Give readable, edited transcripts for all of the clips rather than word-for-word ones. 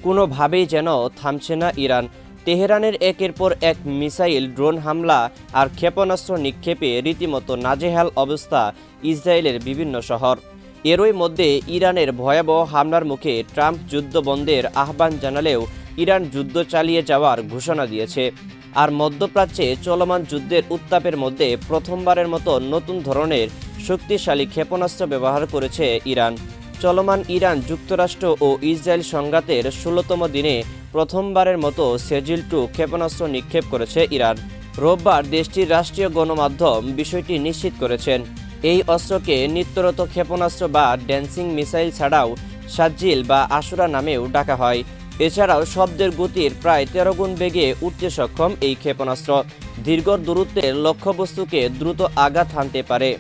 কোনোভাবেই যেন থামছে না ইরান। তেহরানের একের পর এক মিসাইল, ড্রোন হামলা আর ক্ষেপণাস্ত্র নিক্ষেপে রীতিমতো নাজেহাল অবস্থা ইসরায়েলের বিভিন্ন শহর। এরই মধ্যে ইরানের ভয়াবহ হামলার মুখে ট্রাম্প যুদ্ধ বন্ধের আহ্বান জানালেও ইরান যুদ্ধ চালিয়ে যাওয়ার ঘোষণা দিয়েছে। আর মধ্যপ্রাচ্যে চলমান যুদ্ধের উত্তাপের মধ্যে প্রথমবারের মতো নতুন ধরনের শক্তিশালী ক্ষেপণাস্ত্র ব্যবহার করেছে ইরান। চলমান ইরান যুক্তরাষ্ট্র ও ইসরায়েল সংঘাতের 16তম দিনে প্রথমবারের মতো সেজিল-2 ক্ষেপণাস্ত্র নিক্ষেপ করেছে ইরান। রোববার দেশটির রাষ্ট্রীয় গণমাধ্যম বিষয়টি নিশ্চিত করেছেন। এই অস্ত্রকে নিত্যরত ক্ষেপণাস্ত্র বা ড্যান্সিং মিসাইল ছাড়াও সাজ্জিল বা আশুরা নামেও ডাকা হয়। এছাড়াও শব্দের গতির প্রায় 13 গুণ বেগে উঠতে সক্ষম এই ক্ষেপণাস্ত্র দীর্ঘ দূরত্বের লক্ষ্যবস্তুকে দ্রুত আঘাত হানতে পারে।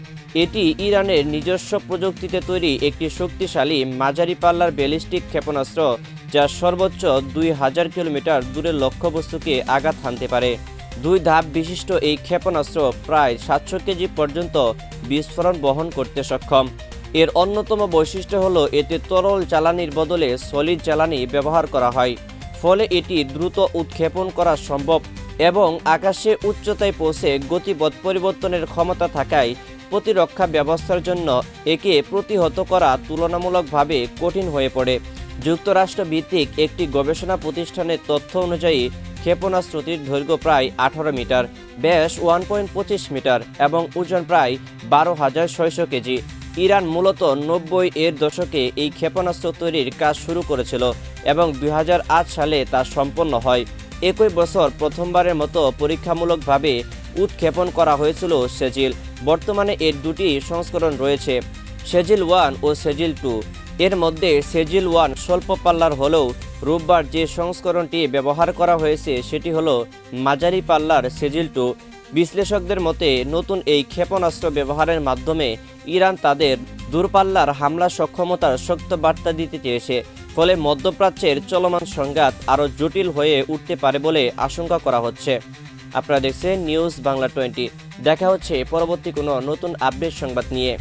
এটি ইরানের নিজস্ব প্রযুক্তিতে তৈরি একটি শক্তিশালী মাঝারি পাল্লার ব্যালিস্টিক ক্ষেপণাস্ত্র, যা সর্বোচ্চ 2000 কিলোমিটার দূরের লক্ষ্যবস্তুকে আঘাত হানতে পারে। 2 ধাপ বিশিষ্ট এই ক্ষেপণাস্ত্র প্রায় 700 কেজি পর্যন্ত বিস্ফোরণ বহন করতে সক্ষম। এর অন্যতম বৈশিষ্ট্য হলো এতে তরল জ্বালানির বদলে সলিড জ্বালানি ব্যবহার করা হয়, ফলে এটি দ্রুত উৎক্ষেপণ করা সম্ভব এবং আকাশে উচ্চতায় পৌঁছে গতিপথ পরিবর্তনের ক্ষমতা থাকায় প্রতিরক্ষা ব্যবস্থার জন্য একে প্রতিহত করা তুলনামূলকভাবে কঠিন হয়ে পড়ে। যুক্তরাষ্ট্র ভিত্তিক একটি গবেষণা প্রতিষ্ঠানের তথ্য অনুযায়ী ক্ষেপণাস্ত্রটির দৈর্ঘ্য প্রায় 18 মিটার, ব্যাস 1.25 মিটার এবং ওজন প্রায় 12,600 কেজি। ইরান মূলত 90-এর দশকে এই ক্ষেপণাস্ত্র তৈরির কাজ শুরু করেছিল এবং 2008 সালে তা সম্পন্ন হয়। একই বছর প্রথমবারের মতো পরীক্ষামূলকভাবে উৎক্ষেপণ করা হয়েছিল সেজিল। বর্তমানে এর দুটি সংস্করণ রয়েছে, সেজিল-1 ও সেজিল-2। এর মধ্যে সেজিল-1 স্বল্প পাল্লার হলেও রোববার যে সংস্করণটি ব্যবহার করা হয়েছে সেটি হলো মাঝারি পাল্লার সেজিল-2। বিশ্লেষকদের মতে নতুন এই ক্ষেপণাস্ত্র ব্যবহারের মাধ্যমে ইরান তাদের দূরপাল্লার হামলা সক্ষমতার শক্ত বার্তা দিতে চেয়েছে, ফলে মধ্যপ্রাচ্যের চলমান সংঘাত আরও জটিল হয়ে উঠতে পারে বলে আশঙ্কা করা হচ্ছে। আপনারা দেখছেন নিউজ বাংলা 20। দেখা হচ্ছে পরবর্তী কোনো নতুন আপডেট সংবাদ নিয়ে।